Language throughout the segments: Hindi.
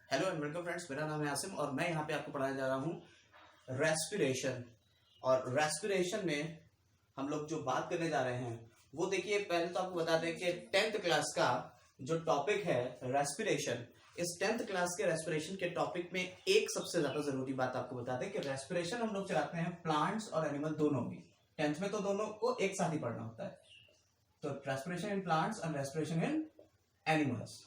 हेलो एंड वेलकम फ्रेंड्स, मेरा नाम है आसिम और मैं यहाँ पे आपको पढ़ाने जा रहा हूँ रेस्पिरेशन। और रेस्पिरेशन में हम लोग जो बात करने जा रहे हैं वो देखिए, पहले तो आपको बता दें कि 10th क्लास का जो टॉपिक है रेस्पिरेशन, इस 10th क्लास के रेस्पिरेशन के टॉपिक में एक सबसे ज्यादा जरूरी बात आपको बता दें कि रेस्पिरेशन हम लोग चलाते हैं प्लांट्स और एनिमल दोनों में। 10th में तो दोनों को एक साथ ही पढ़ना होता है, तो respiration in plants and respiration in animals.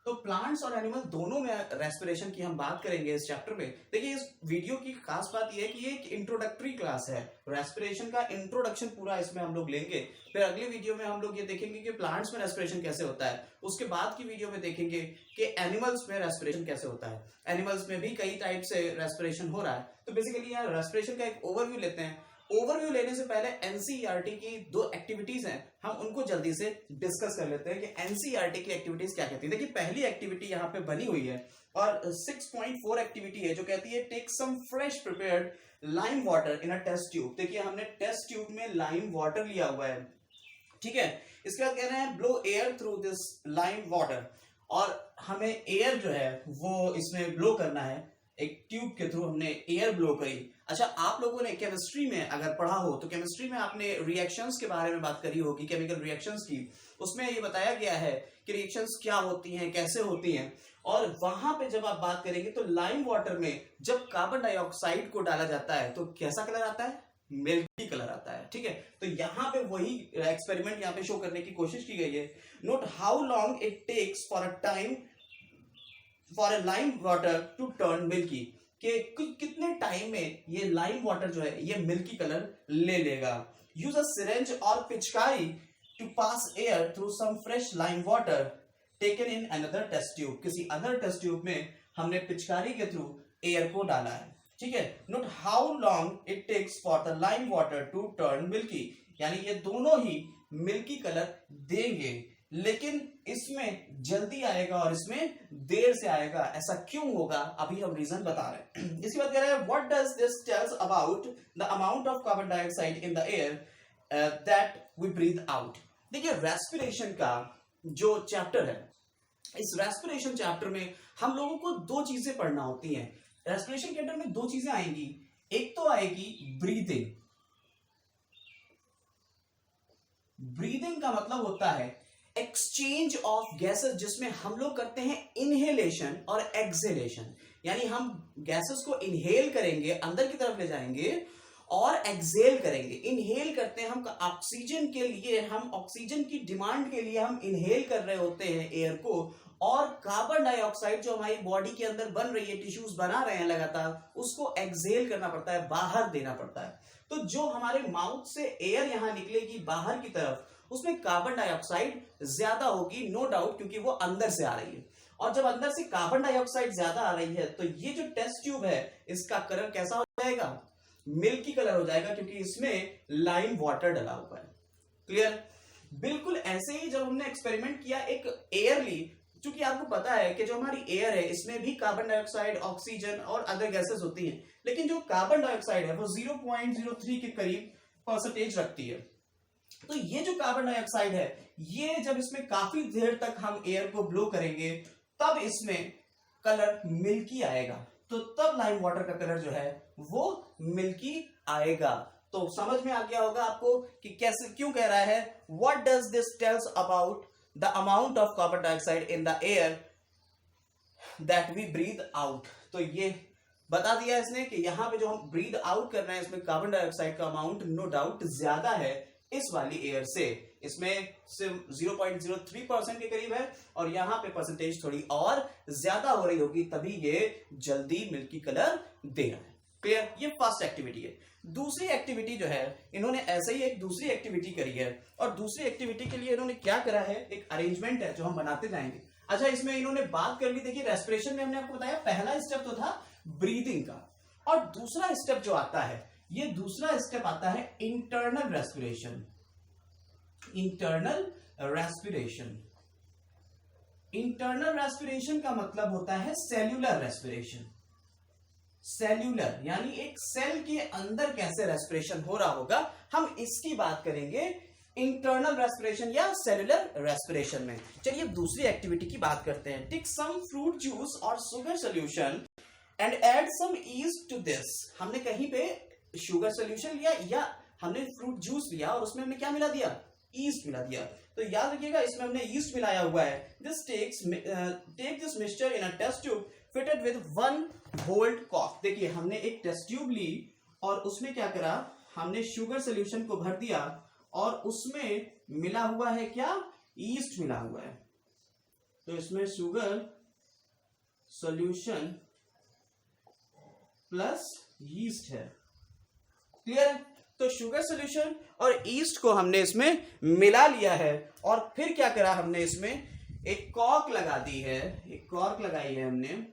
तो प्लांट्स और एनिमल दोनों में रेस्पिरेशन की हम बात करेंगे इस चैप्टर में। देखिए, इस वीडियो की खास बात यह है कि ये एक इंट्रोडक्टरी क्लास है, रेस्पिरेशन का इंट्रोडक्शन पूरा इसमें हम लोग लेंगे। फिर अगले वीडियो में हम लोग ये देखेंगे कि प्लांट्स में रेस्पिरेशन कैसे होता है, उसके बाद की वीडियो में देखेंगे कि एनिमल्स में रेस्पिरेशन कैसे होता है। एनिमल्स में भी कई टाइप से रेस्पिरेशन हो रहा है, तो बेसिकली यहाँ रेस्पिरेशन का एक ओवरव्यू लेते हैं। ओवरव्यू लेने से पहले एनसीईआरटी की दो एक्टिविटीज हैं, हम उनको जल्दी से डिस्कस कर लेते हैं कि एनसीईआरटी की एक्टिविटीज क्या कहती है। देखिए, पहली एक्टिविटी यहाँ पे बनी हुई है और 6.4 एक्टिविटी है जो कहती है take some fresh prepared lime water in a test tube. देखिए, हमने टेस्ट ट्यूब में लाइम वाटर लिया हुआ है, ठीक है। इसके बाद कह रहे हैं blow air through this lime water, और हमें एयर जो है वो इसमें ब्लो करना है। एक ट्यूब के थ्रू हमने एयर ब्लो करी। अच्छा, आप लोगों ने केमिस्ट्री में अगर पढ़ा हो तो केमिस्ट्री में आपने रिएक्शंस के बारे में बात करी होगी, केमिकल रिएक्शंस की। उसमें ये बताया गया है कि रिएक्शंस क्या होती हैं, कैसे होती हैं, और वहां पे जब आप बात करेंगे तो लाइम वाटर में जब कार्बन डाइऑक्साइड को डाला जाता है तो कैसा कलर आता है? मिल्की कलर आता है, ठीक है। तो यहाँ पे वही एक्सपेरिमेंट यहाँ पे शो करने की कोशिश की गई है। Note how long it takes for a time for a lime water to turn milky, कि कितने टाइम में ये लाइम वाटर जो है ये मिल्की कलर ले लेगा। यूज अ सिरेंज और पिचकारी to pass air through some fresh lime water taken in another test tube. किसी अदर टेस्ट ट्यूब में हमने पिचकारी के थ्रू एयर को डाला है, ठीक है। Note how long it takes for the lime water to turn milky, यानी ये दोनों ही मिल्की कलर देंगे, लेकिन इसमें जल्दी आएगा और इसमें देर से आएगा। ऐसा क्यों होगा, अभी हम रीजन बता रहे हैं। इसके बाद कह रहे हैं what does this tells about the amount of carbon dioxide in the air that we breathe out. देखिए, रेस्पिरेशन का जो चैप्टर है, इस रेस्पिरेशन चैप्टर में हम लोगों को दो चीजें पढ़ना होती हैं। रेस्पिरेशन के अंदर में दो चीजें आएंगी, एक तो आएगी ब्रीदिंग। ब्रीदिंग का मतलब होता है एक्सचेंज ऑफ गैसेस, जिसमें हम लोग करते हैं इनहेलेशन और एक्सहेलेशन, यानी हम गैसेस को इनहेल करेंगे, अंदर की तरफ ले जाएंगे, और एक्सहेल करेंगे। इनहेल करते हैं हम ऑक्सीजन के लिए, हम ऑक्सीजन की डिमांड के लिए हम इनहेल कर रहे होते हैं एयर को, और कार्बन डाइऑक्साइड जो हमारी बॉडी के अंदर बन रही है, टिश्यूज बना रहे हैं लगातार, उसको एक्सहेल करना पड़ता है, बाहर देना पड़ता है। तो जो हमारे माउथ से एयर यहां निकलेगी बाहर की तरफ, उसमें कार्बन डाइऑक्साइड ज्यादा होगी, नो डाउट, क्योंकि वो अंदर से आ रही है। और जब अंदर से कार्बन डाइऑक्साइड ज्यादा आ रही है तो ये जो टेस्ट ट्यूब है इसका कलर कैसा हो जाएगा? मिल्की कलर हो जाएगा, क्योंकि इसमें लाइम वाटर डला हुआ है। क्लियर? बिल्कुल ऐसे ही जब हमने एक्सपेरिमेंट किया एक एयर ली, क्योंकि आपको पता है कि जो हमारी एयर है इसमें भी कार्बन डाइऑक्साइड, ऑक्सीजन और अदर गैसेस होती हैं, लेकिन जो कार्बन डाइऑक्साइड है वो 0.03 के करीब परसेंटेज रखती है। तो ये जो कार्बन डाइऑक्साइड है, ये जब इसमें काफी देर तक हम एयर को ब्लो करेंगे तब इसमें कलर मिल्की आएगा, तो तब लाइम वाटर का कलर जो है वो मिल्की आएगा। तो समझ में आ गया होगा आपको कि कैसे, क्यों कह रहा है what does this tells about the amount of carbon dioxide in the air that we breathe out. तो ये बता दिया इसने कि यहां पे जो हम ब्रीथ आउट कर रहे हैं इसमें कार्बन डाइऑक्साइड का अमाउंट नो डाउट ज्यादा है इस वाली एयर से। इसमें सिर्फ 0.03% के करीब है, और यहां पे परसेंटेज थोड़ी और ज्यादा हो रही होगी, तभी ये जल्दी मिल्की कलर दे रहा है। क्लियर? ये फर्स्ट एक्टिविटी है। दूसरी एक्टिविटी जो है, इन्होंने ऐसे ही एक दूसरी एक्टिविटी करी है, और दूसरी एक्टिविटी के लिए इन्होंने क्या करा है, एक अरेंजमेंट है जो हम बनाते जाएंगे। अच्छा, इसमें इन्होंने बात कर ली। देखिए, रेस्पिरेशन में हमने आपको बताया पहला स्टेप तो था ब्रीदिंग का, और दूसरा स्टेप जो आता है, ये दूसरा स्टेप आता है internal respiration. Internal respiration, internal respiration का मतलब होता है सेल्यूलर रेस्पिरेशन। सेल्यूलर यानी एक सेल के अंदर कैसे रेस्पिरेशन हो रहा होगा, हम इसकी बात करेंगे इंटरनल रेस्पिरेशन या सेलुलर रेस्पिरेशन में। चलिए दूसरी एक्टिविटी की बात करते हैं। टेक सम फ्रूट जूस और sugar solution and add some yeast to this. हमने कहीं पे शुगर सोल्यूशन लिया या हमने फ्रूट जूस लिया और उसमें हमने क्या मिला दिया, ईस्ट मिला दिया। तो याद रखिएगा इसमें हमने ईस्ट मिलाया हुआ है। Take this mixture in a test tube fitted with 1 holed cork. देखिए हमने एक टेस्ट ट्यूब ली और उसमें क्या करा, हमने शुगर सोल्यूशन को भर दिया और उसमें मिला हुआ है क्या, ईस्ट मिला हुआ है। तो इसमें शुगर सॉल्यूशन प्लस यीस्ट है। क्लियर है? तो शुगर सॉल्यूशन और ईस्ट को हमने इसमें मिला लिया है और फिर क्या करा, हमने इसमें एक कॉर्क लगा दी है, एक कॉर्क लगाई है हमने।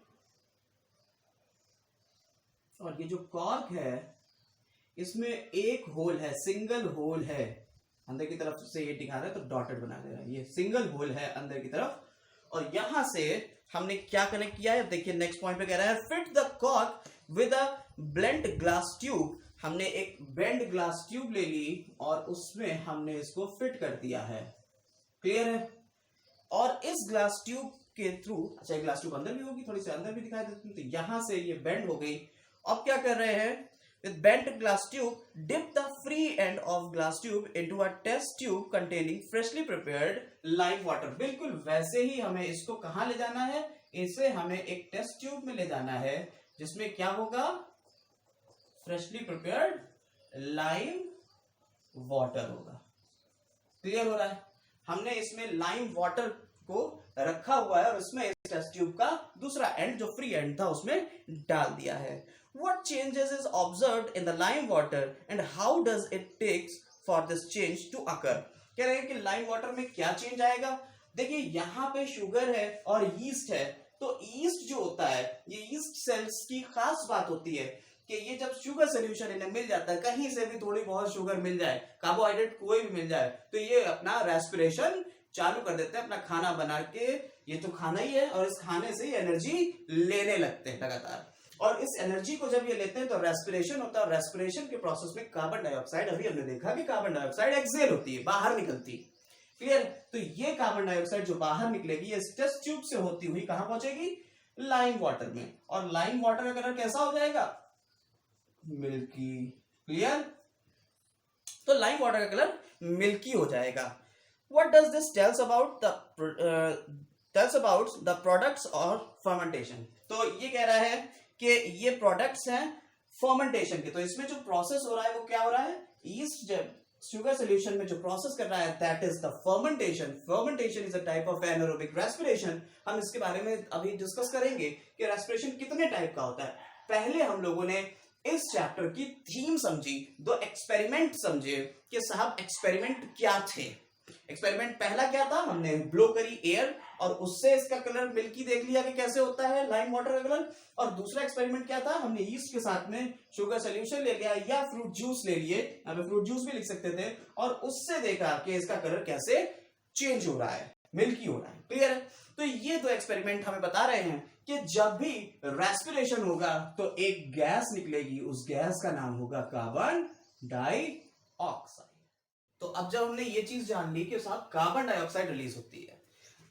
और ये जो कॉर्क है इसमें एक होल है, सिंगल होल है, अंदर की तरफ से ये दिखा रहा है तो डॉटेड बना दे रहा है, ये सिंगल होल है अंदर की तरफ। और यहां से हमने क्या कनेक्ट किया है, देखिए नेक्स्ट पॉइंट पे कह रहा है fit the cork with a blend glass tube. हमने एक बेंड ग्लास ट्यूब ले ली और उसमें हमने इसको फिट कर दिया है। क्लियर है? और इस ग्लास ट्यूब के थ्रू, अच्छा ग्लास ट्यूब अंदर भी होगी, थोड़ी सी अंदर भी दिखाई देती है, तो यहां से ये बेंड हो गई। अब क्या कर रहे हैं, with bent glass tube, dip the free end of glass tube into a test tube containing freshly prepared lime water। बिल्कुल वैसे ही हमें इसको कहां ले जाना है, इसे हमें एक टेस्ट ट्यूब में ले जाना है जिसमें क्या होगा, फ्रेशली प्रिपेयर्ड लाइम वाटर होगा। क्लियर हो रहा है? हमने इसमें लाइम वाटर को रखा हुआ है और उसमें इस टेस्ट ट्यूब का दूसरा एंड जो फ्री एंड था उसमें डाल दिया है। What changes is observed in the lime water and how does it takes for this change to occur? कह रहे हैं कि लाइम वाटर में क्या चेंज आएगा। देखिए यहाँ पे शुगर है और यीस्ट है, तो यीस्ट जो होता है, ये यीस्ट सेल्स की खास बात होती है कि ये जब शुगर सोल्यूशन इन्हें मिल जाता है, कहीं से भी थोड़ी बहुत शुगर मिल जाए, कार्बोहाइड्रेट कोई भी मिल जाए, तो ये अपना रेस्पिरेशन चालू कर देते हैं, अपना खाना बना के, ये तो खाना ही है और इस खाने से एनर्जी लेने लगते हैं लगातार। और इस एनर्जी को जब ये लेते हैं तो रेस्पिरेशन होता है। रेस्पिरेशन के प्रोसेस में कार्बन डाइऑक्साइड, अभी हमने देखा कि कार्बन डाइऑक्साइड एक्सेल होती है, बाहर निकलती है। क्लियर? तो ये कार्बन डाइऑक्साइड जो बाहर निकलेगी ये टेस्ट ट्यूब से होती हुई कहां पहुंचेगी, लाइम वाटर में। और लाइम वाटर का कलर कैसा हो जाएगा, मिल्की। क्लियर? तो लाइम वाटर का कलर मिल्की हो जाएगा। What does this tells about the products और फर्मेंटेशन। तो ये कह रहा है कि ये प्रोडक्ट्स हैं फर्मेंटेशन के। तो इसमें जो प्रोसेस हो रहा है वो क्या हो रहा है, ईस्ट जब शुगर सोल्यूशन में जो प्रोसेस कर रहा है that is the fermentation. Fermentation is a type of anaerobic respiration. हम इसके बारे में अभी डिस्कस करेंगे कि रेस्पिरेशन कितने टाइप का होता है। पहले हम लोगों ने इस चैप्टर की थीम समझी, 2 एक्सपेरिमेंट समझे कि साहब एक्सपेरिमेंट क्या थे। एक्सपेरिमेंट पहला क्या था, हमने ब्लो करी एयर और उससे इसका कलर मिल्की देख लिया कि कैसे होता है लाइम वाटर का कलर। और दूसरा एक्सपेरिमेंट क्या था, हमने ईस्ट के साथ में शुगर सोल्यूशन ले लिया या फ्रूट जूस ले लिए, यहाँ पे फ्रूट जूस भी लिख सकते थे, और उससे देखा कि इसका कलर कैसे चेंज हो रहा है, मिल्की हो रहा है। क्लियर है? तो ये 2 एक्सपेरिमेंट हमें बता रहे हैं कि जब भी रेस्पिरेशन होगा तो एक गैस निकलेगी, उस गैस का नाम होगा कार्बन डाइऑक्साइड। तो अब जब हमने ये चीज जान ली कि साहब कार्बन डाइऑक्साइड रिलीज होती है,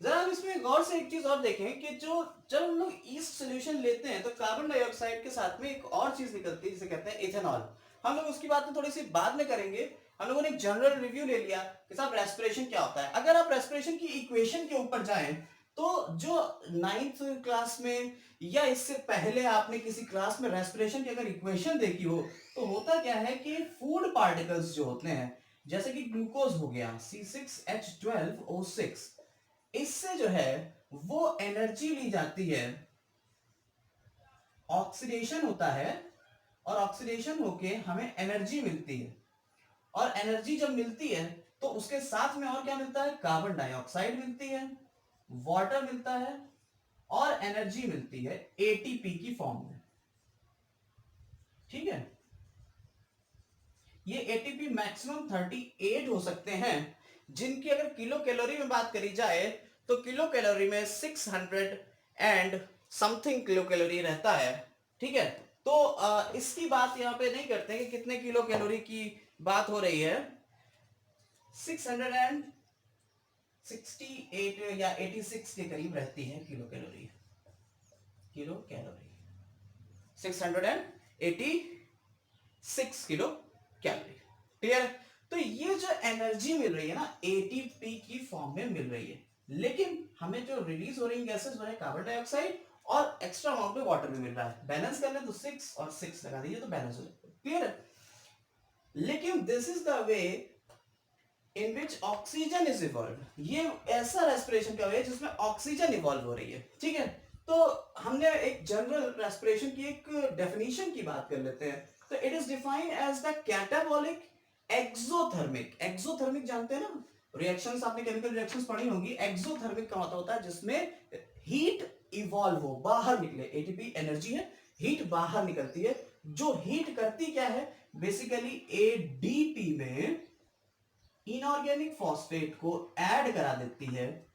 जरा हम इसमें गौर से एक चीज और देखें कि जो जब हम लोग ईस्ट सोल्यूशन लेते हैं तो कार्बन डाइऑक्साइड के साथ में एक और चीज निकलती है जिसे कहते हैं इथेनॉल। हम लोग उसकी बात थोड़ी सी बाद में करेंगे। हम लोगों ने एक जनरल रिव्यू ले लिया कि साहब रेस्पिरेशन क्या होता है। अगर आप रेस्पिरेशन की इक्वेशन के ऊपर जाएं तो जो 9th क्लास में या इससे पहले आपने किसी क्लास में रेस्पिरेशन की अगर इक्वेशन देखी हो तो होता क्या है कि फूड पार्टिकल्स जो होते हैं, जैसे कि ग्लूकोज हो गया C6H12O6, इससे जो है वो एनर्जी ली जाती है, ऑक्सीडेशन होता है और ऑक्सीडेशन होके हमें एनर्जी मिलती है। और एनर्जी जब मिलती है तो उसके साथ में और क्या मिलता है, कार्बन डाइऑक्साइड मिलती है, वाटर मिलता है और एनर्जी मिलती है एटीपी की फॉर्म में। ठीक है? ये एटीपी मैक्सिमम 38 हो सकते हैं, जिनकी अगर किलो कैलोरी में बात करी जाए तो किलो कैलोरी में 600 एंड समथिंग किलो कैलोरी रहता है। ठीक है? तो इसकी बात यहां पे नहीं करते कि कितने किलो कैलोरी की बात हो रही है, 668 या 86 के करीब रहती है kilo calorie. 686 kilo calorie. Clear है? तो ये जो एनर्जी मिल रही है ना एटीपी की फॉर्म में मिल रही है, लेकिन हमें जो रिलीज हो रही गैसेस वो है कार्बन डाइऑक्साइड और एक्स्ट्रा अमाउंट में वाटर भी मिल रहा है। बैलेंस कर ले तो 6 और 6 लगा दीजिए तो बैलेंस हो जाएगा। क्लियर है? लेकिन this is the way in which oxygen is evolve. ये ऐसा रेस्पिरेशन का वे है जिसमें ऑक्सीजन इवॉल्व हो रही है। ठीक है, तो हमने एक जनरल रेस्पिरेशन की एक डेफिनेशन की बात कर लेते हैं। तो it is defined as the catabolic exothermic. Exothermic जानते हैं ना, रिएक्शंस आपने केमिकल रिएक्शंस पढ़ी होंगी। एक्सोथर्मिक का मतलब होता है जिसमें हीट इवॉल्व हो, बाहर निकले। एटीपी एनर्जी है, हीट बाहर निकलती है। जो हीट करती क्या है, बेसिकली एडीपी में इनऑर्गेनिक फॉस्फेट को ऐड करा देती है,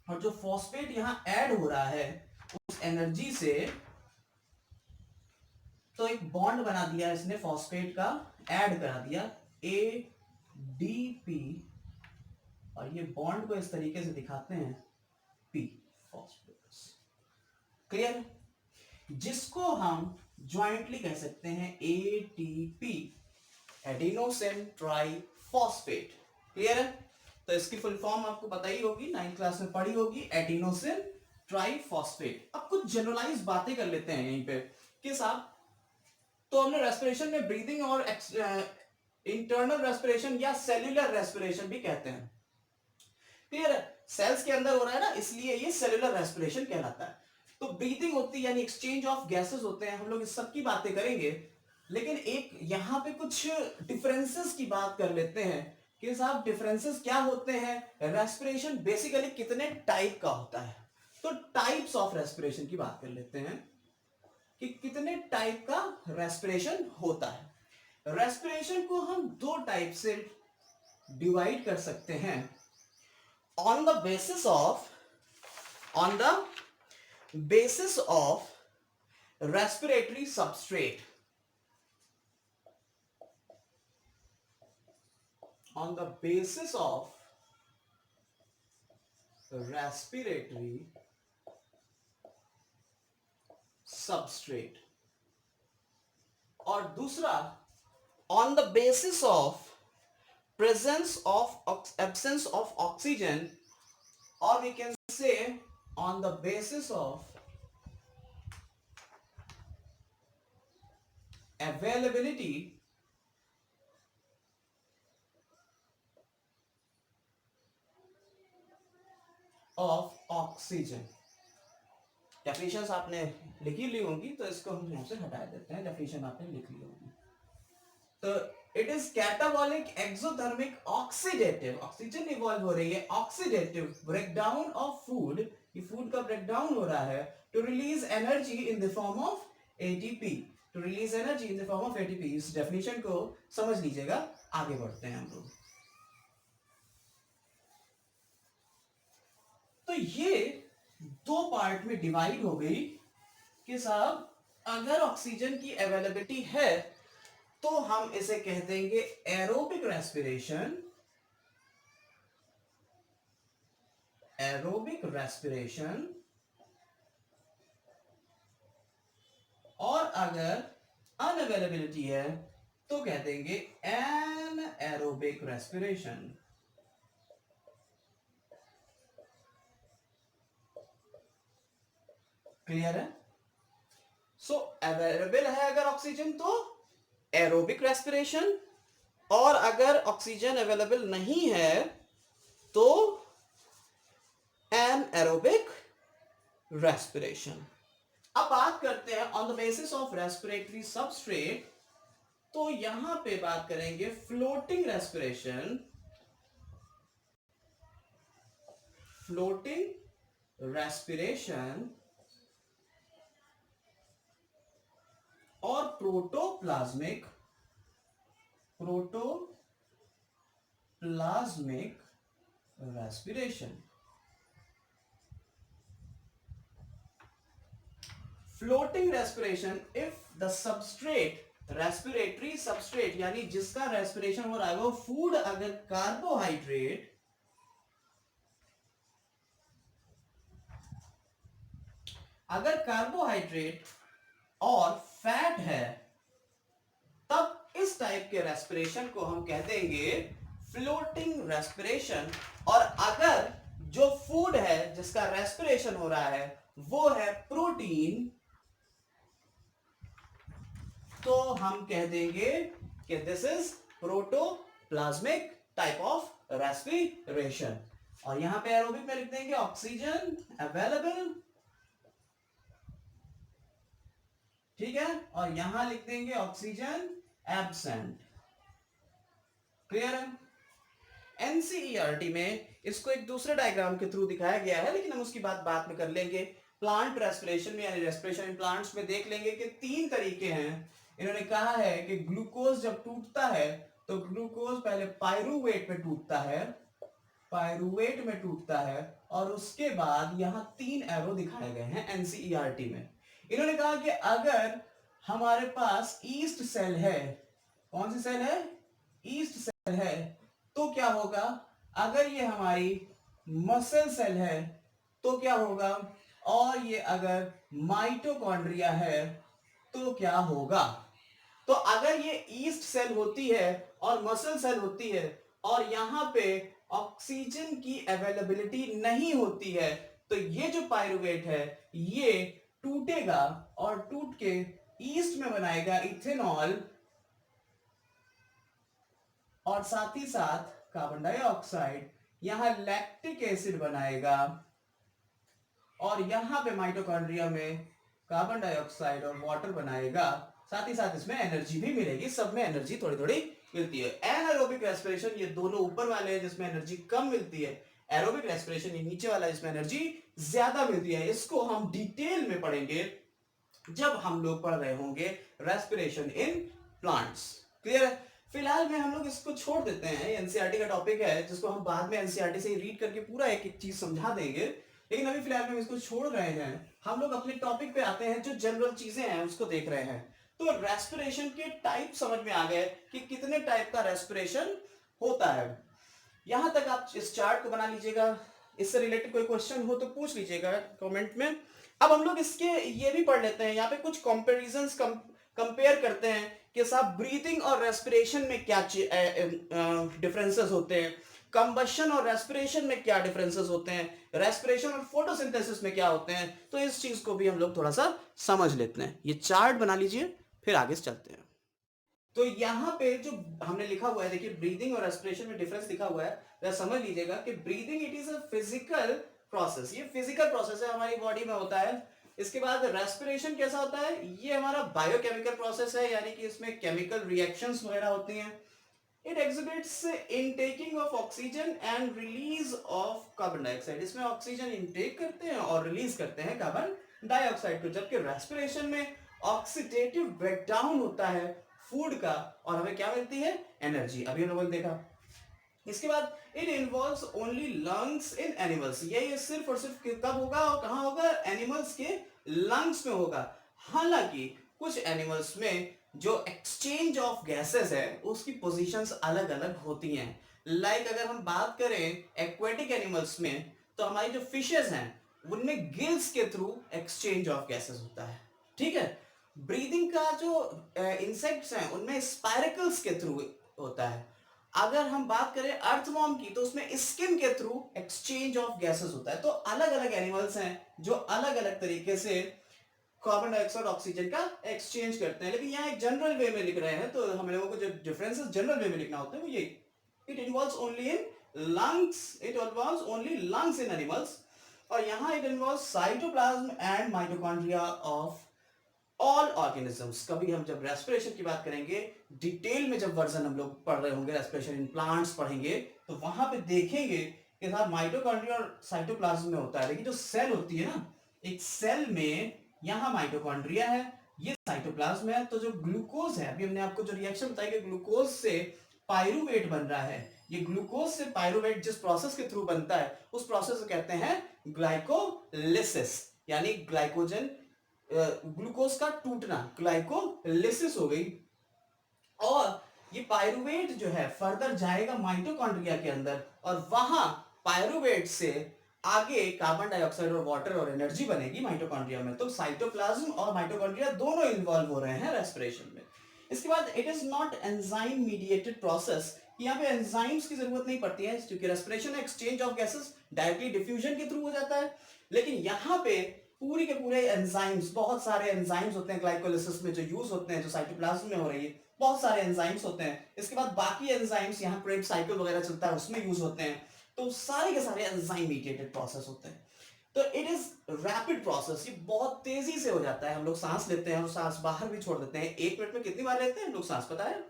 और जो फॉस्फेट यहां ऐड हो रहा है उस एनर्जी से, तो एक बॉन्ड बना दिया इसने फॉस्फेट का, ऐड करा दिया एडीपी, और ये बॉन्ड को इस तरीके से दिखाते हैं पी फॉस्फेटस। क्लियर? जिसको हम ज्वाइंटली कह सकते हैं एटीपी, एडिनोसिन ट्राइफॉस्फेट। क्लियर है? तो इसकी फुल फॉर्म आपको पता ही होगी, 9th क्लास में पढ़ी होगी, एडिनोसिन ट्राइफॉस्फेट। अब कुछ जनरलाइज बातें कर लेते हैं यहीं पे कि साहब, तो हमने रेस्पिरेशन में ब्रीदिंग और इंटरनल रेस्पिरेशन या सेल्यूलर रेस्पिरेशन भी कहते हैं। क्लियर है? सेल्स के अंदर हो रहा है ना, इसलिए ये सेल्यूलर रेस्पिरेशन कहलाता है। तो ब्रीदिंग होती है यानी एक्सचेंज ऑफ गैसेस होते हैं, हम लोग इस सब की बातें करेंगे। लेकिन एक यहां पे कुछ डिफरेंसेस की बात कर लेते हैं कि साहब डिफरेंसेस क्या होते हैं। रेस्पिरेशन बेसिकली कितने टाइप का होता है, तो टाइप्स ऑफ रेस्पिरेशन की बात कर लेते हैं कि कितने टाइप का रेस्पिरेशन होता है। रेस्पिरेशन को हम दो टाइप से डिवाइड कर सकते हैं on the basis of respiratory substrate. On the basis of respiratory substrate, और दूसरा on the basis of presence of absence of oxygen, or we can say on the basis of availability of oxygen. Definitions आपने लिखी ली होंगी, तो इसको हम यहां से हटा देते हैं। डेफिनेशन आपने लिख ली होगी। तो it is catabolic exothermic oxidative, oxygen evolve हो रही है, ऑक्सीडेटिव ब्रेकडाउन ऑफ फूड, ये फूड का ब्रेकडाउन हो रहा है to release energy in the form of ATP, to release energy in the form of ATP. इस डेफिनेशन को समझ लीजिएगा, आगे बढ़ते हैं हम लोग। तो ये दो पार्ट में डिवाइड हो गई कि साहब अगर ऑक्सीजन की अवेलेबिलिटी है तो हम इसे कह देंगे एरोबिक रेस्पिरेशन, एरोबिक रेस्पिरेशन, और अगर अनअवेलेबिलिटी है तो कह देंगे एनएरोबिक रेस्पिरेशन। क्लियर है? सो अवेलेबल है अगर ऑक्सीजन तो एरोबिक रेस्पिरेशन, और अगर ऑक्सीजन अवेलेबल नहीं है तो एनएरोबिक रेस्पिरेशन। अब बात करते हैं on the basis of respiratory substrate, तो यहां पे बात करेंगे फ्लोटिंग रेस्पिरेशन, फ्लोटिंग रेस्पिरेशन और protoplasmic respiration. Floating respiration, if the substrate respiratory substrate यानी जिसका रेस्पिरेशन हो रहा है वो फूड अगर कार्बोहाइड्रेट और फैट है, तब इस टाइप के रेस्पिरेशन को हम कह देंगे फ्लोटिंग रेस्पिरेशन। और अगर जो फूड है जिसका रेस्पिरेशन हो रहा है वो है प्रोटीन, तो हम कह देंगे कि this is protoplasmic type of respiration. और यहां पे एरोबिक में लिख देंगे ऑक्सीजन अवेलेबल, ठीक है, और यहां लिख देंगे ऑक्सीजन एब्सेंट। क्लियर है? एनसीईआरटी में इसको एक दूसरे डायग्राम के थ्रू दिखाया गया है, लेकिन हम उसकी बात बाद में कर लेंगे। प्लांट रेस्पिरेशन में यानी रेस्पिरेशन इन प्लांट्स में देख लेंगे कि 3 तरीके हैं। इन्होंने कहा है कि ग्लूकोज जब टूटता है तो ग्लूकोज पहले पायरूवेट में टूटता है, पायरूवेट में टूटता है, और उसके बाद यहां 3 एरो दिखाए गए हैं एनसीईआरटी में। इन्होंने कहा कि अगर हमारे पास ईस्ट सेल है, कौन सी सेल है? ईस्ट सेल है, तो क्या होगा? अगर ये हमारी मसल सेल है तो क्या होगा? और ये अगर माइटोकॉन्ड्रिया है तो क्या होगा? तो अगर ये ईस्ट सेल होती है और मसल सेल होती है और यहां पे ऑक्सीजन की अवेलेबिलिटी नहीं होती है, तो ये जो पायरूवेट है ये टूटेगा और टूट के ईस्ट में बनाएगा इथेनॉल और साथ ही साथ कार्बन डाइऑक्साइड, यहां लैक्टिक एसिड बनाएगा और यहां पे माइटोकॉन्ड्रिया में कार्बन डाइऑक्साइड और वाटर बनाएगा। साथ ही साथ इसमें एनर्जी भी मिलेगी, सब में एनर्जी थोड़ी थोड़ी मिलती है। एनारोबिक रेस्पिरेशन ये दोनों ऊपर वाले हैं जिसमें एनर्जी कम मिलती है, एरोबिक रेस्पिरेशन ये नीचे वाला है जिसमें एनर्जी ज्यादा मिलती है। इसको हम डिटेल में पढ़ेंगे जब हम लोग पढ़ रहे होंगे रेस्पिरेशन इन प्लांट्स। क्लियर है? फिलहाल में हम लोग इसको छोड़ देते हैं, एनसीईआरटी का टॉपिक है जिसको हम बाद में एनसीईआरटी से रीड करके पूरा एक एक चीज समझा देंगे, लेकिन अभी फिलहाल में हम इसको छोड़ रहे हैं। हम लोग अपने टॉपिक पे आते हैं, जो जनरल चीजें हैं उसको देख रहे हैं। तो रेस्पिरेशन के टाइप समझ में आ गए कि कितने टाइप का रेस्पिरेशन होता है। यहां तक आप इस चार्ट को बना लीजिएगा, इससे रिलेटेड कोई क्वेश्चन हो तो पूछ लीजिएगा कमेंट में। अब हम लोग इसके ये भी पढ़ लेते हैं, यहाँ पे कुछ कंपेरिजंस कंपेयर करते हैं कि साहब ब्रीथिंग और रेस्पिरेशन में क्या डिफरेंसेस होते हैं, कंबशन और रेस्पिरेशन में क्या डिफरेंसेस होते हैं, रेस्पिरेशन और फोटोसिंथेसिस में क्या होते हैं। तो इस चीज को भी हम लोग थोड़ा सा समझ लेते हैं। ये चार्ट बना लीजिए, फिर आगे चलते हैं। तो यहां पे जो हमने लिखा हुआ है, देखिए ब्रीदिंग और रेस्पिरेशन में डिफरेंस लिखा हुआ है, तो समझ लीजिएगा कि breathing it is a physical process, ये फिजिकल प्रोसेस है, हमारी बॉडी में होता है। इसके बाद रेस्पिरेशन कैसा होता है? ये हमारा बायोकेमिकल प्रोसेस है, यानी कि इसमें केमिकल रिएक्शंस वगैरह होती हैं। It exhibits intaking of oxygen and release of carbon dioxide, इसमें ऑक्सीजन इनटेक करते हैं और रिलीज करते हैं कार्बन डाइऑक्साइड को। जबकि रेस्पिरेशन में ऑक्सीडेटिव ब्रेकडाउन होता है फूड का और हमें क्या मिलती है? एनर्जी। अभी हम लोगों ने देखा। इसके बाद it involves only lungs in animals, ये सिर्फ और सिर्फ कब होगा और कहां होगा? एनिमल्स के लंग्स में होगा। हालांकि कुछ एनिमल्स में जो एक्सचेंज ऑफ गैसेस है उसकी पोजीशंस अलग अलग होती हैं। लाइक अगर हम बात करें एक्वेटिक एनिमल्स में, तो हमारी जो फिशेस हैं उनमें गिल्स के थ्रू एक्सचेंज ऑफ गैसेस होता है, ठीक है। ब्रीदिंग का जो इंसेक्ट्स हैं उनमें स्पाइरकल्स के थ्रू होता है। अगर हम बात करें अर्थवॉर्म की, तो उसमें स्किन के थ्रू एक्सचेंज ऑफ गैसेस होता है। तो अलग अलग एनिमल्स हैं जो अलग अलग तरीके से कार्बन डाइऑक्साइड ऑक्सीजन का एक्सचेंज करते हैं, लेकिन यहाँ एक जनरल वे में लिख रहे हैं, तो हम लोगों को जो डिफरेंसेस जनरल वे में लिखना होता है वो ये, it involves only in lungs, it involves only lungs in animals, और यहाँ it involves cytoplasm and mitochondria of all organisms. कभी हम जब रेस्पिरेशन की बात करेंगे डिटेल में, जब वर्जन हम लोग पढ़ रहे होंगे रेस्पिरेशन इन प्लांट्स पढ़ेंगे, तो वहां पे देखेंगे कि साहब माइटोकॉन्ड्रिया और साइटोप्लाज्म में होता है, लेकिन जो सेल होती है ना, एक सेल में यहाँ माइटोकॉन्ड्रिया है, ये साइटोप्लाज्म है। तो जो ग्लूकोज है, अभी हमने आपको जो रिएक्शन बताई कि ग्लूकोज से पायरूवेट बन रहा है, ये ग्लूकोज से पायरूवेट जिस प्रोसेस के थ्रू बनता है उस प्रोसेस को कहते हैं ग्लाइकोलिसिस, यानी ग्लाइकोजन ग्लूकोज का टूटना, ग्लाइकोलिसिस हो गई। और ये पायरुवेट जो है फर्दर जाएगा माइटोकॉन्ड्रिया के अंदर और वहां पायरुवेट से आगे कार्बन डाइऑक्साइड और वाटर और एनर्जी बनेगी माइटोकॉन्ड्रिया में। तो साइटोप्लाज्म और माइटोकॉन्ड्रिया दोनों इन्वॉल्व हो रहे हैं रेस्पिरेशन में। इसके बाद it is not enzyme mediated process, यहाँ पे एंजाइम्स की जरूरत नहीं पड़ती है क्योंकि respiration exchange of gases directly diffusion के थ्रू हो जाता है। लेकिन यहाँ पे पूरी के पूरे एंजाइम्स, बहुत सारे एंजाइम्स होते हैं ग्लाइकोलिसिस में जो यूज होते हैं, जो साइटोप्लाज्म में हो रही है, बहुत सारे एंजाइम्स होते हैं। इसके बाद बाकी एंजाइम्स यहाँ क्रेब साइकिल वगैरह चलता है उसमें यूज होते हैं। तो सारे के सारे एंजाइम मीडिएटेड प्रोसेस होते हैं। तो इट इज रैपिड प्रोसेस, ये बहुत तेजी से हो जाता है। हम लोग सांस लेते हैं और सांस बाहर भी छोड़ देते हैं। 1 मिनट में कितनी बार लेते हैं हम लोग सांस, पता है?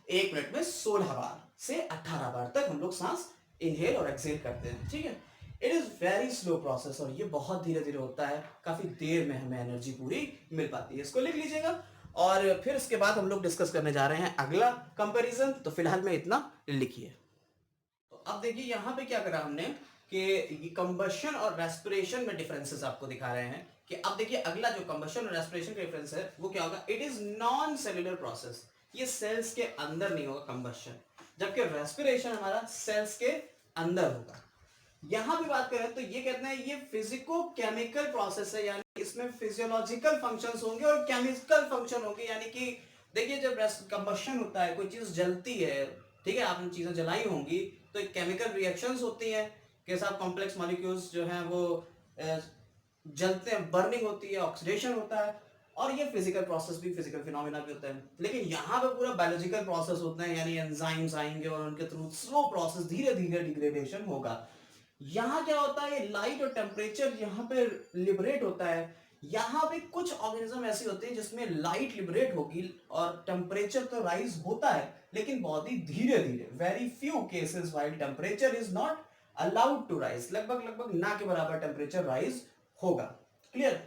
1 मिनट में 16 बार से 18 बार तक हम लोग सांस इनहेल और एक्सहेल करते हैं, ठीक है। It is very slow process और ये बहुत धीरे धीरे होता है, काफी देर में हमें एनर्जी पूरी मिल पाती है। इसको लिख लीजिएगा और फिर इसके बाद हम लोग डिस्कस करने जा रहे हैं अगला कंपैरिजन। तो फिलहाल में इतना लिखिए। तो अब देखिए यहाँ पे क्या करा हमने कि ये कंबशन और रेस्पिरेशन में डिफरेंसेस आपको दिखा रहे हैं कि अब देखिए अगला जो कंबशन और रेस्पिरेशन का डिफरेंस है वो क्या होगा। It is non cellular process, ये सेल्स के अंदर नहीं होगा कंबशन, जबकि रेस्पिरेशन हमारा सेल्स के अंदर होगा। यहां भी बात करें तो ये कहते हैं ये फिजिको केमिकल प्रोसेस है, यानी इसमें फिजियोलॉजिकल फंक्शंस होंगे और केमिकल फंक्शन होंगे। यानी कि देखिए जब कंबशन होता है, कोई चीज जलती है, ठीक है, आपने चीजें जलाई होंगी तो केमिकल रिएक्शंस होती हैं के साथ, कॉम्प्लेक्स मॉलिक्यूल्स जो हैं वो जलते हैं, बर्निंग होती है, ऑक्सीडेशन होता है, और ये फिजिकल प्रोसेस भी, फिजिकल फिनोमेना भी होता है। लेकिन यहाँ पे पूरा बायोलॉजिकल प्रोसेस होते हैं, यानी एंजाइम्स आएंगे और उनके थ्रू स्लो प्रोसेस, धीरे धीरे डिग्रेडेशन होगा। यहाँ क्या होता है, ये लाइट और टेम्परेचर यहाँ पे लिबरेट होता है। यहाँ पे कुछ ऑर्गेनिज्म ऐसे होते हैं जिसमें लाइट लिबरेट होगी और टेम्परेचर तो राइज होता है लेकिन बहुत ही धीरे धीरे, very few cases while temperature is not allowed to rise, लगभग लगभग ना के बराबर टेम्परेचर राइज होगा। क्लियर?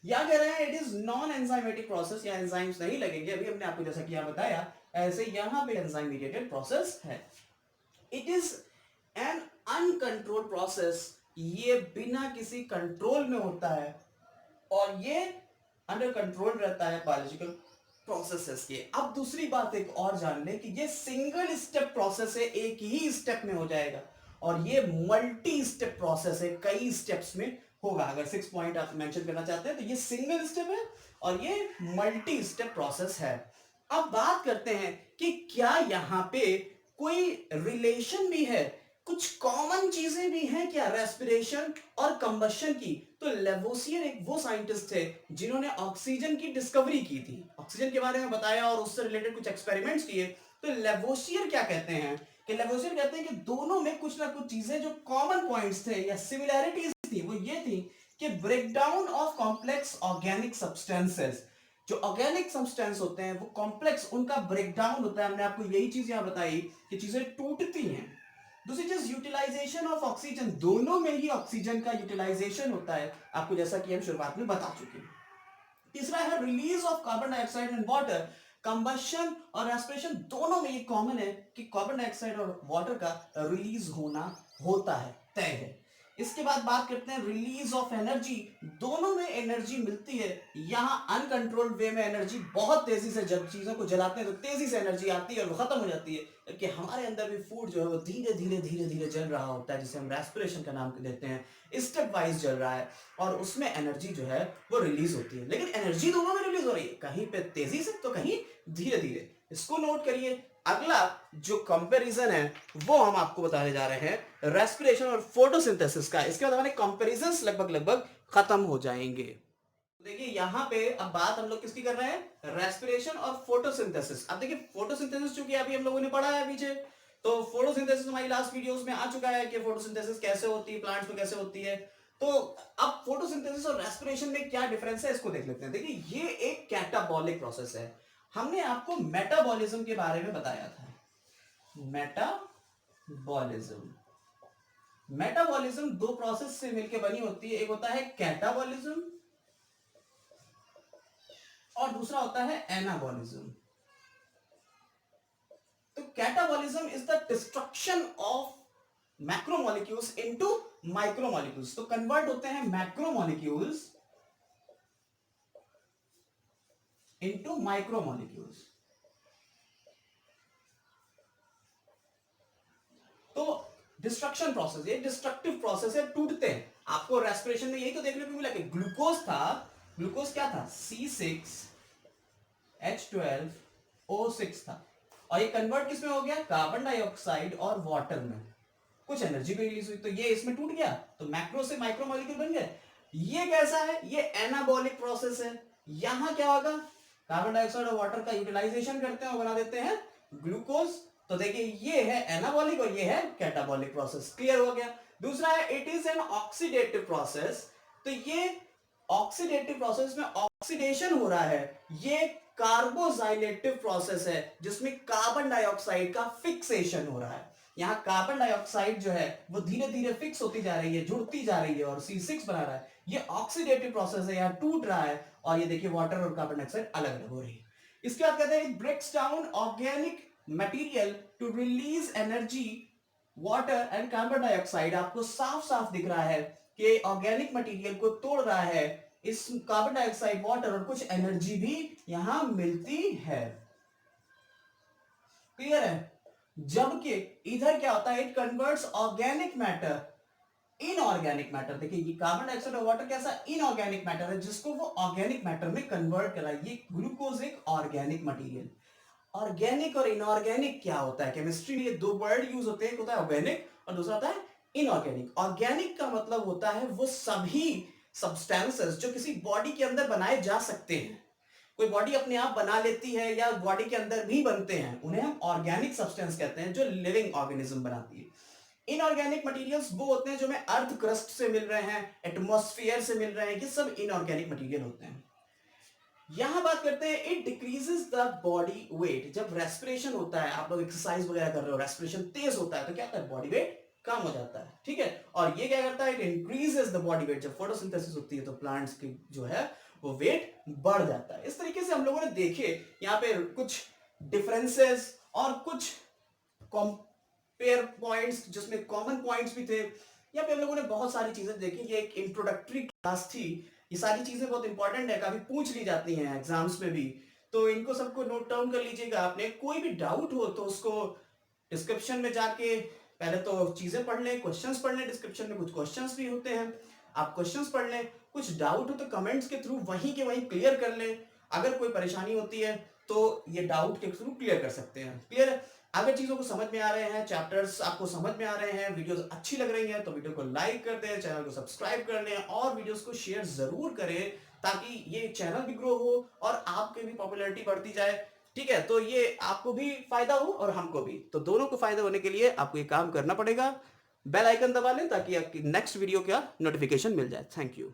या कह रहे हैं it is non enzymatic process, या एंजाइम्स नहीं लगेंगे। अभी हमने आपको जैसा कि यहाँ बताया ऐसे यहाँ पे एंजाइम मीडिएटेड प्रोसेस है। It is an uncontrolled process, ये बिना किसी कंट्रोल में होता है और ये अंडर कंट्रोल रहता है बायोलॉजिकल प्रोसेसेस के। अब दूसरी बात एक और जान लें कि ये सिंगल स्टेप प्रोसेस है, एक ही स्टेप में हो जाएगा, और ये मल्टी स्टेप प्रोसेस है, कई स्टेप्स में होगा। अगर 6 पॉइंट आप मेंशन करना चाहते हैं तो ये सिंगल स्टेप है और ये मल्टी स्टेप प्रोसेस है। अब बात करते हैं कि क्या यहां पे कोई रिलेशन भी है, कुछ कॉमन चीजें भी हैं क्या रेस्पिरेशन और कंबशन की। तो लेवोसियर एक वो साइंटिस्ट थे जिन्होंने ऑक्सीजन की डिस्कवरी की थी, ऑक्सीजन के बारे में बताया और उससे रिलेटेड कुछ एक्सपेरिमेंट्स किए। तो लेवोसियर क्या कहते हैं कि लेवोसियर कहते हैं कि दोनों में कुछ ना कुछ चीजें जो कॉमन पॉइंट्स थे या सिमिलैरिटीज थी वो ये थी कि breakdown of complex organic substances, जो ऑर्गेनिक सब्सटेंस होते हैं वो कॉम्प्लेक्स, उनका ब्रेकडाउन होता है। हमने आपको यही चीज यहां बताई कि चीजें टूटती हैं। दूसरी चीज यूटिलाइजेशन ऑफ ऑक्सीजन, दोनों में ही ऑक्सीजन का यूटिलाइजेशन होता है, आपको जैसा कि हम शुरुआत में बता चुके हैं। तीसरा है release of carbon dioxide and water, combustion और रेस्पिरेशन दोनों में ये कॉमन है कि कार्बन डाइऑक्साइड और वाटर का रिलीज होना होता है, तय है। इसके बाद बात करते हैं रिलीज ऑफ एनर्जी, दोनों में एनर्जी मिलती है। यहां अनकंट्रोल्ड वे में एनर्जी बहुत तेजी से, जब चीजों को जलाते हैं तो तेजी से एनर्जी आती है और वो खत्म हो जाती है, क्योंकि हमारे अंदर भी फूड जो है वो धीरे धीरे धीरे धीरे जल रहा होता है, जिसे हम रेस्पिरेशन का नाम देते हैं, स्टेप वाइज जल रहा है और उसमें एनर्जी जो है वो रिलीज होती है। लेकिन एनर्जी दोनों में रिलीज हो रही है, कहीं पे तेजी से तो कहीं धीरे धीरे। इसको नोट करिए। अगला जो कंपैरिजन है वो हम आपको बताने जा रहे हैं रेस्पिरेशन और फोटोसिंथेसिस का। इसके बाद हमारे कंपैरिजंस लगभग लगभग खत्म हो जाएंगे। देखिए यहां पे अब बात हम लोग किसकी कर रहे हैं, रेस्पिरेशन और फोटोसिंथेसिस। अब देखिए फोटोसिंथेसिस चूंकि अभी हम लोगों ने पढ़ा है पीछे, तो फोटोसिंथेसिस हमारी लास्ट वीडियोस में आ चुका है कि फोटोसिंथेसिस कैसे होती है, प्लांट्स में कैसे होती है। तो अब फोटोसिंथेसिस और रेस्पिरेशन में क्या डिफरेंस है इसको देख लेते हैं। देखिए ये एक कैटाबॉलिक प्रोसेस है। हमने आपको मेटाबॉलिज्म के बारे में बताया था, मेटाबॉलिज्म। मेटाबॉलिज्म दो प्रोसेस से मिलकर बनी होती है, एक होता है कैटाबॉलिज्म और दूसरा होता है एनाबॉलिज्म। तो catabolism is the destruction of macromolecules into micromolecules. तो कन्वर्ट होते हैं मैक्रोमोलिक्यूल्स इनटू माइक्रोमोलिक्यूल्स। तो डिस्ट्रक्शन प्रोसेस, ये डिस्ट्रक्टिव प्रोसेस है, टूटते हैं। आपको रेस्पिरेशन में यही तो देखने को मिला कि ग्लूकोज था, ग्लूकोज क्या था, C6H12O6 था, और ये कन्वर्ट किसमें हो गया, कार्बन डाइऑक्साइड और वाटर में, कुछ एनर्जी भी रिलीज हुई, तो ये इसमें टूट गया, तो मैक्रो से माइक्रो मॉलिक्यूल बन गए। ये कैसा है, ये एनाबॉलिक प्रोसेस है। यहां क्या होगा, कार्बन डाइऑक्साइड और वाटर का यूटिलाइजेशन करते हैं और बना देते हैं ग्लूकोज। तो देखिए ये है एनाबॉलिक और ये है कैटाबॉलिक प्रोसेस। क्लियर हो गया। दूसरा है it is an oxidative process. तो ये ऑक्सीडेटिव प्रोसेस में ऑक्सीडेशन हो रहा है, ये कार्बोजाइलेटिव प्रोसेस है जिसमें कार्बन डाइऑक्साइड का फिक्सेशन हो रहा है। यहाँ कार्बन डाइऑक्साइड जो है वो धीरे धीरे फिक्स होती जा रही है, जुड़ती जा रही है और C6 बना रहा है। ये ऑक्सीडेटिव प्रोसेस है, यहाँ टूट रहा है और ये देखिए वाटर और कार्बन डाइऑक्साइड अलग अलग हो रही है। इसके बाद कहते हैं it breaks down organic material to release energy. Water and carbon dioxide आपको साफ साफ दिख रहा है कि ऑर्गेनिक मटेरियल को तोड़ रहा है, इस कार्बन डाइऑक्साइड, वाटर और कुछ एनर्जी भी यहां मिलती है। क्लियर है। जबकि इधर क्या होता है, it converts organic matter inorganic matter. देखिए ये कार्बन डाइऑक्साइड और वाटर कैसा इनऑर्गेनिक मैटर है जिसको वो ऑर्गेनिक मैटर में कन्वर्ट करा। ये ग्लूकोज एक ऑर्गेनिक मटेरियल। ऑर्गेनिक और इनऑर्गेनिक क्या होता है, केमिस्ट्री में ये दो वर्ड यूज होते हैं, एक होता है ऑर्गेनिक और दूसरा होता है इनऑर्गेनिक। ऑर्गेनिक का मतलब होता है वो सभी सब्सटेंसेस जो किसी बॉडी के अंदर बनाए जा सकते हैं। कोई बॉडी अपने आप बना लेती है या बॉडी के अंदर भी बनते हैं, उन्हें हम ऑर्गेनिक सब्सटेंस कहते हैं, जो लिविंग ऑर्गेनिज्म बनाती है। इनऑर्गेनिक मटेरियल्स वो होते हैं जो हमें अर्थ क्रस्ट से मिल रहे हैं, एटमॉस्फेयर से मिल रहे हैं, ये सब इनऑर्गेनिक मटेरियल होते हैं। यहां बात करते हैं it decreases the body weight. जब रेस्पिरेशन होता है, आप लोग एक्सरसाइज वगैरह कर रहे हो, रेस्पिरेशन तेज होता है तो क्या होता है, बॉडी वेट कम हो जाता है। ठीक है। और ये क्या करता है, it increases the body weight. जब फोटोसिंथेसिस होती है तो प्लांट्स की जो है वो वेट बढ़ जाता है। इस तरीके से हम लोगों ने देखे यहाँ पे कुछ डिफरेंसेस और कुछ कंपेयर पॉइंट्स जिसमें कॉमन पॉइंट्स भी थे। यहाँ पे हम लोगों ने बहुत सारी चीजें देखी। ये एक इंट्रोडक्टरी क्लास थी। ये सारी चीजें बहुत इंपॉर्टेंट है, काफी पूछ ली जाती हैं एग्जाम्स में भी, तो इनको सबको नोट डाउन कर लीजिएगा। आपने कोई भी डाउट हो तो उसको डिस्क्रिप्शन में जाके पहले तो चीजें पढ़ लें, क्वेश्चंस पढ़ लें। डिस्क्रिप्शन में कुछ क्वेश्चंस भी होते हैं, आप क्वेश्चंस पढ़ लें। कुछ डाउट हो तो कमेंट्स के थ्रू वहीं के वहीं क्लियर कर लें। अगर कोई परेशानी होती है तो ये डाउट के थ्रू क्लियर कर सकते हैं। क्लियर है। अगर चीजों को समझ में आ रहे हैं, चैप्टर्स आपको समझ में आ रहे हैं, वीडियोस अच्छी लग रही हैं तो वीडियो को लाइक कर दें, चैनल को सब्सक्राइब कर लें और वीडियोस को शेयर जरूर करें ताकि ये चैनल भी ग्रो हो और आपकी भी पॉपुलैरिटी बढ़ती जाए। ठीक है। तो ये आपको भी फायदा हो और हमको भी, तो दोनों को फायदा होने के लिए आपको ये काम करना पड़ेगा। बेल आइकन दबा लें ताकि आपकी नेक्स्ट वीडियो का नोटिफिकेशन मिल जाए। Thank you.